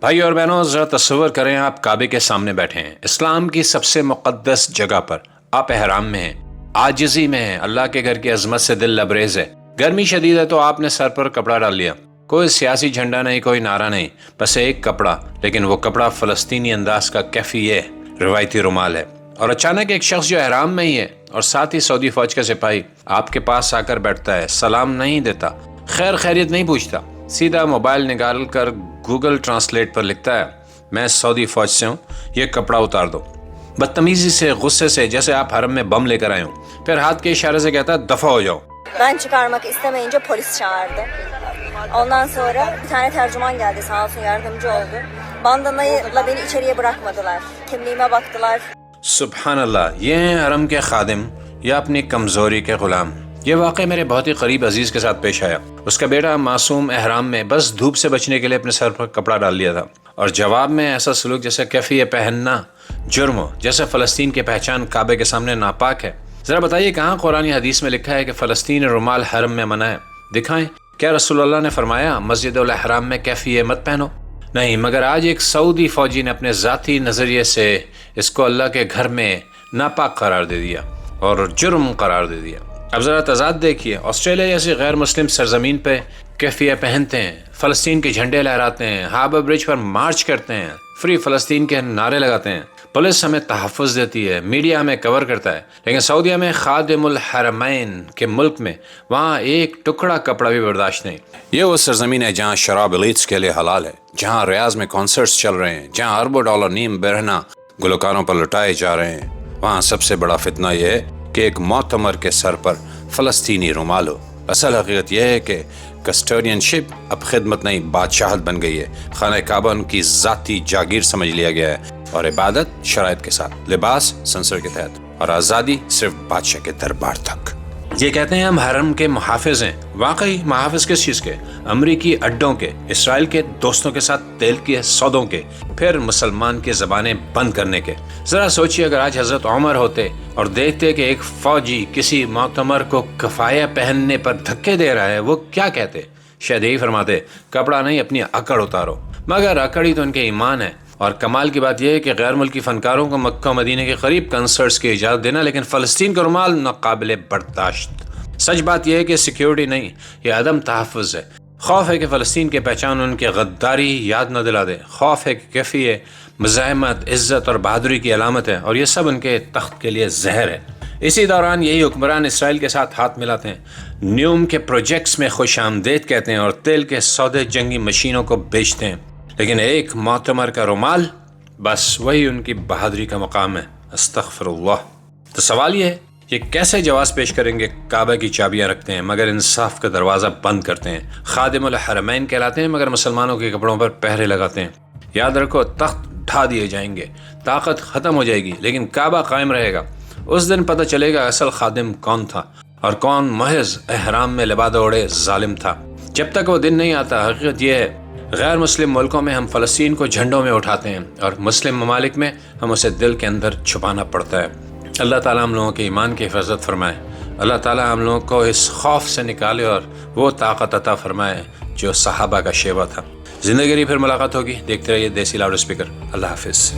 بھائی اور بہنوں، ذرا تصور کریں آپ کعبے کے سامنے بیٹھے ہیں، اسلام کی سب سے مقدس جگہ پر، آپ احرام میں ہیں، عاجزی میں ہیں، اللہ کے گھر کی عظمت سے دل لبریز ہے۔ گرمی شدید ہے تو آپ نے سر پر کپڑا ڈال لیا، کوئی سیاسی جھنڈا نہیں، کوئی نعرہ نہیں، بس ایک کپڑا، لیکن وہ کپڑا فلسطینی انداز کا کیفی ہے، روایتی رومال ہے۔ اور اچانک ایک شخص جو احرام میں ہی ہے اور ساتھ ہی سعودی فوج کا سپاہی آپ کے پاس آ کر بیٹھتا ہے، سلام نہیں دیتا، خیر خیریت نہیں پوچھتا، سیدھا موبائل نکال کر گوگل ٹرانسلیٹ پر لکھتا ہے، میں سعودی فوج سے ہوں، یہ کپڑا اتار دو۔ بدتمیزی سے، غصے سے، جیسے آپ حرم میں بم لے کر آئے ہوں، پھر ہاتھ کے اشارے سے کہتا ہے دفع ہو جاؤ۔ Ben çıkarmak istemeyince polis çağırdı. Ondan sonra bir tane tercüman geldi, sağ olsun yardımcı oldu. Bandanayla beni içeriye bırakmadılar. Kimliğime baktılar. سبحان اللہ، یہ ہیں حرم کے خادم یا اپنی کمزوری کے غلام۔ یہ واقعہ میرے بہت ہی قریب عزیز کے ساتھ پیش آیا۔ اس کا بیٹا معصوم احرام میں بس دھوپ سے بچنے کے لیے اپنے سر پر کپڑا ڈال لیا تھا، اور جواب میں ایسا سلوک جیسے کیفیہ پہننا جرم ہو، جیسے فلسطین کی پہچان کعبے کے سامنے ناپاک ہے۔ ذرا بتائیے کہاں قرآن حدیث میں لکھا ہے کہ فلسطین رومال حرم میں منع ہے؟ دکھائیں، کیا رسول اللہ نے فرمایا مسجد الاحرام میں کیفیہ مت پہنو؟ نہیں، مگر آج ایک سعودی فوجی نے اپنے ذاتی نظریے سے اس کو اللہ کے گھر میں ناپاک قرار دے دیا اور جرم قرار دے دیا۔ اب ذرا تضاد دیکھیے، آسٹریلیا جیسی غیر مسلم سرزمین پہ کیفیہ پہنتے ہیں، فلسطین کے جھنڈے لہراتے ہیں، ہاربر برج پر مارچ کرتے ہیں، فری فلسطین کے نعرے لگاتے ہیں، پولیس ہمیں تحفظ دیتی ہے، میڈیا ہمیں کور کرتا ہے، لیکن سعودیہ میں خادم الحرمین کے ملک میں وہاں ایک ٹکڑا کپڑا بھی برداشت نہیں۔ یہ وہ سرزمین ہے جہاں شراب ایلیٹس کے لیے حلال ہے، جہاں ریاض میں کانسرٹس چل رہے ہیں، جہاں اربوں ڈالر نیم برہنہ گلوکاروں پر لٹائے جا رہے ہیں۔ وہاں سب سے بڑا فتنہ یہ ہے کہ ایک معتمر کے سر پر فلسطینی رومال ہو۔ اصل حقیقت یہ ہے کہ کسٹوڈین شپ اب خدمت نہیں، بادشاہت بن گئی ہے۔ خانہ کعبہ ان کی ذاتی جاگیر سمجھ لیا گیا ہے، اور عبادت شرائط کے ساتھ، لباس سنسر کے تحت، اور آزادی صرف بادشاہ کے دربار تک۔ یہ کہتے ہیں ہم حرم کے محافظ ہیں، واقعی محافظ کس چیز کے؟ امریکی اڈوں کے، اسرائیل کے دوستوں کے ساتھ تیل کے سودوں کے، پھر مسلمان کی زبانیں بند کرنے کے۔ ذرا سوچیے اگر آج حضرت عمر ہوتے اور دیکھتے کہ ایک فوجی کسی معتمر کو کفایہ پہننے پر دھکے دے رہا ہے، وہ کیا کہتے؟ شاید یہی فرماتے، کپڑا نہیں اپنی اکڑ اتارو۔ مگر اکڑ ہی تو ان کے ایمان ہے۔ اور کمال کی بات یہ ہے کہ غیر ملکی فنکاروں کو مکہ و مدینہ کے قریب کنسرٹس کی اجازت دینا، لیکن فلسطین کا رومال ناقابل برداشت۔ سچ بات یہ ہے کہ سیکیورٹی نہیں، یہ عدم تحفظ ہے۔ خوف ہے کہ فلسطین کی پہچان ان کی غداری یاد نہ دلا دے، خوف ہے کہ کیفیہ مزاحمت، عزت اور بہادری کی علامت ہے، اور یہ سب ان کے تخت کے لیے زہر ہے۔ اسی دوران یہی حکمران اسرائیل کے ساتھ ہاتھ ملاتے ہیں، نیوم کے پروجیکٹس میں خوش آمدید کہتے ہیں، اور تیل کے سودے جنگی مشینوں کو بیچتے ہیں، لیکن ایک معتمر کا رومال، بس وہی ان کی بہادری کا مقام ہے۔ استغفر اللہ۔ تو سوال یہ ہے، یہ کیسے جواز پیش کریں گے؟ کعبہ کی چابیاں رکھتے ہیں مگر انصاف کا دروازہ بند کرتے ہیں، خادم الحرمین کہلاتے ہیں مگر مسلمانوں کے کپڑوں پر پہرے لگاتے ہیں۔ یاد رکھو، تخت ڈھا دیے جائیں گے، طاقت ختم ہو جائے گی، لیکن کعبہ قائم رہے گا۔ اس دن پتہ چلے گا اصل خادم کون تھا اور کون محض احرام میں لبادہ اوڑے ظالم تھا۔ جب تک وہ دن نہیں آتا، حقیقت یہ ہے، غیر مسلم ملکوں میں ہم فلسطین کو جھنڈوں میں اٹھاتے ہیں، اور مسلم ممالک میں ہم اسے دل کے اندر چھپانا پڑتا ہے۔ اللہ تعالیٰ ہم لوگوں کے ایمان کی حفاظت فرمائے، اللہ تعالیٰ ہم لوگوں کو اس خوف سے نکالے اور وہ طاقت عطا فرمائے جو صحابہ کا شیوا تھا۔ زندگی پھر ملاقات ہوگی، دیکھتے رہیے دیسی لاؤڈ اسپیکر۔ اللہ حافظ۔